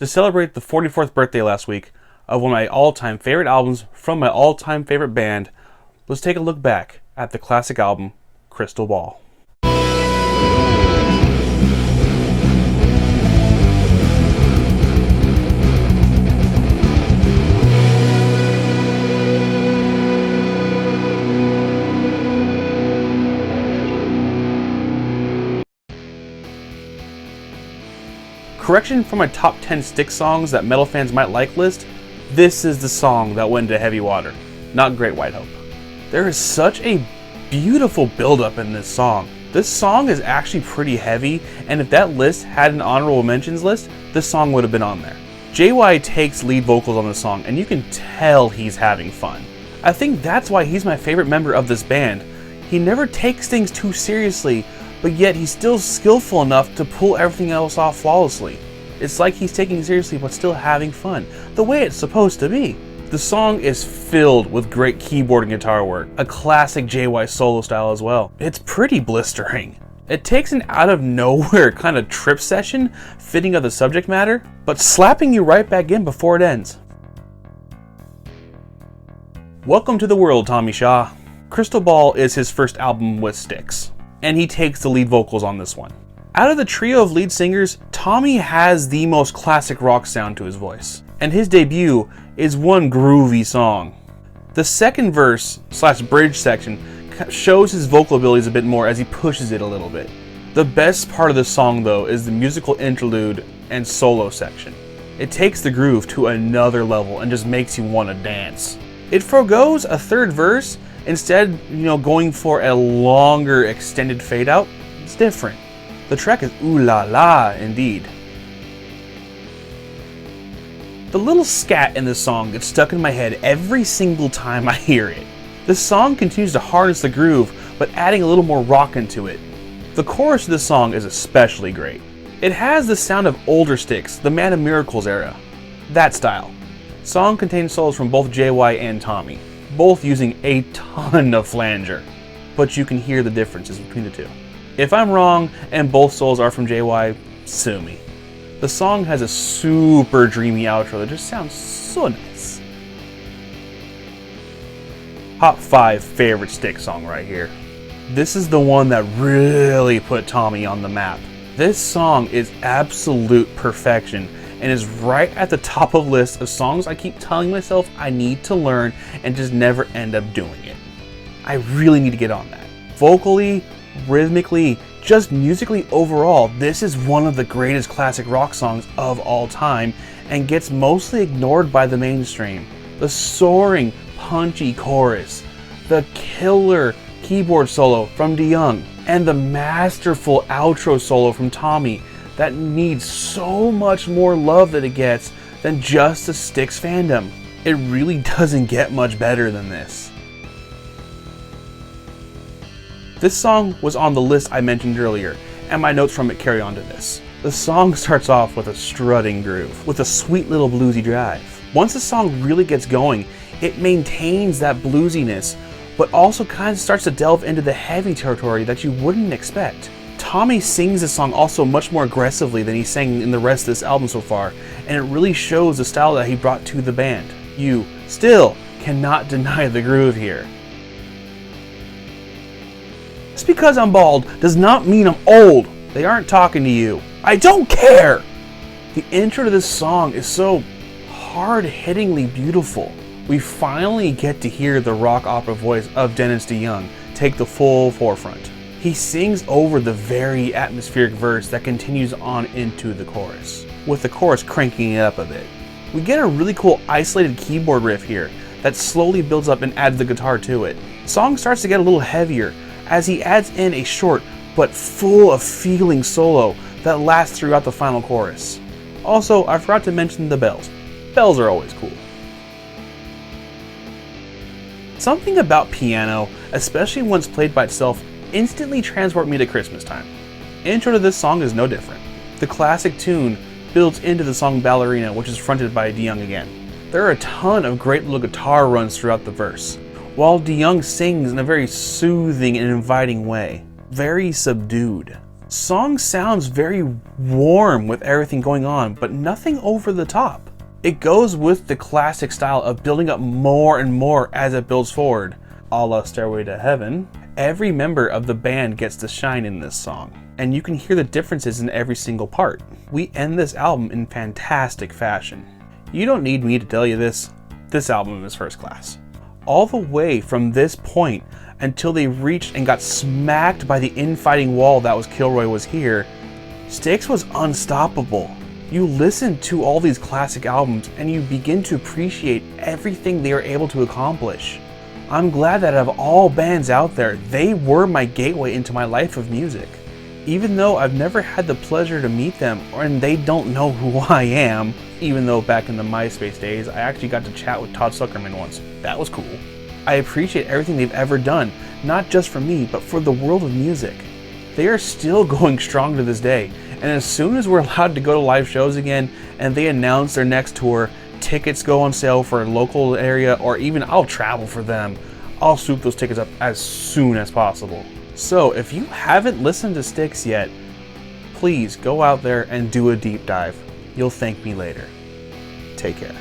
To celebrate the 44th birthday last week of one of my all-time favorite albums from my all-time favorite band, let's take a look back at the classic album, Crystal Ball. Correction for my top 10 Styx songs that metal fans might like list, this is the song that went into heavy water, not Great White Hope. There is such a beautiful build-up in this song. This song is actually pretty heavy, and if that list had an honorable mentions list, this song would have been on there. JY takes lead vocals on this song, and you can tell he's having fun. I think that's why he's my favorite member of this band. He never takes things too seriously, but yet he's still skillful enough to pull everything else off flawlessly. It's like he's taking it seriously but still having fun, the way it's supposed to be. The song is filled with great keyboard and guitar work, a classic JY solo style as well. It's pretty blistering. It takes an out of nowhere kind of trip session, fitting of the subject matter, but slapping you right back in before it ends. Welcome to the world, Tommy Shaw. Crystal Ball is his first album with Styx, and he takes the lead vocals on this one. Out of the trio of lead singers, Tommy has the most classic rock sound to his voice, and his debut is one groovy song. The second verse / bridge section shows his vocal abilities a bit more as he pushes it a little bit. The best part of the song though is the musical interlude and solo section. It takes the groove to another level and just makes you want to dance. It forgoes a third verse, instead going for a longer extended fade out. It's different. The track is ooh la la indeed. The little scat in this song gets stuck in my head every single time I hear it. This song continues to harness the groove, but adding a little more rock into it. The chorus of this song is especially great. It has the sound of older Styx, the Man of Miracles era. That style. Song contains solos from both JY and Tommy, both using a ton of flanger, but you can hear the differences between the two. If I'm wrong and both solos are from JY, sue me. The song has a super dreamy outro that just sounds so nice. Top 5 favorite Styx song right here. This is the one that really put Tommy on the map. This song is absolute perfection and is right at the top of the list of songs I keep telling myself I need to learn and just never end up doing it. I really need to get on that. Vocally, rhythmically, just musically overall, this is one of the greatest classic rock songs of all time and gets mostly ignored by the mainstream. The soaring, punchy chorus, the killer keyboard solo from DeYoung, and the masterful outro solo from Tommy that needs so much more love that it gets than just the Styx fandom. It really doesn't get much better than this. This song was on the list I mentioned earlier, and my notes from it carry on to this. The song starts off with a strutting groove, with a sweet little bluesy drive. Once the song really gets going, it maintains that bluesiness, but also kind of starts to delve into the heavy territory that you wouldn't expect. Tommy sings this song also much more aggressively than he sang in the rest of this album so far, and it really shows the style that he brought to the band. You still cannot deny the groove here. Just because I'm bald does not mean I'm old. They aren't talking to you. I don't care! The intro to this song is so hard-hittingly beautiful. We finally get to hear the rock opera voice of Dennis DeYoung take the full forefront. He sings over the very atmospheric verse that continues on into the chorus, with the chorus cranking it up a bit. We get a really cool isolated keyboard riff here that slowly builds up and adds the guitar to it. The song starts to get a little heavier as he adds in a short but full of feeling solo that lasts throughout the final chorus. Also, I forgot to mention the bells. Bells are always cool. Something about piano, especially once played by itself, instantly transport me to Christmas time. Intro to this song is no different. The classic tune builds into the song Ballerina, which is fronted by DeYoung again. There are a ton of great little guitar runs throughout the verse, while DeYoung sings in a very soothing and inviting way, very subdued. Song sounds very warm with everything going on, but nothing over the top. It goes with the classic style of building up more and more as it builds forward. A la Stairway to Heaven, every member of the band gets to shine in this song, and you can hear the differences in every single part. We end this album in fantastic fashion. You don't need me to tell you this album is first class. All the way from this point until they reached and got smacked by the infighting wall that was Kilroy Was Here, Styx was unstoppable. You listen to all these classic albums and you begin to appreciate everything they were able to accomplish. I'm glad that out of all bands out there, they were my gateway into my life of music. Even though I've never had the pleasure to meet them and they don't know who I am, even though back in the MySpace days, I actually got to chat with Todd Zuckerman once. That was cool. I appreciate everything they've ever done, not just for me, but for the world of music. They are still going strong to this day, and as soon as we're allowed to go to live shows again and they announce their next tour, tickets go on sale for a local area, or even I'll travel for them, I'll swoop those tickets up as soon as possible. So if you haven't listened to Styx yet, please go out there and do a deep dive. You'll thank me later. Take care.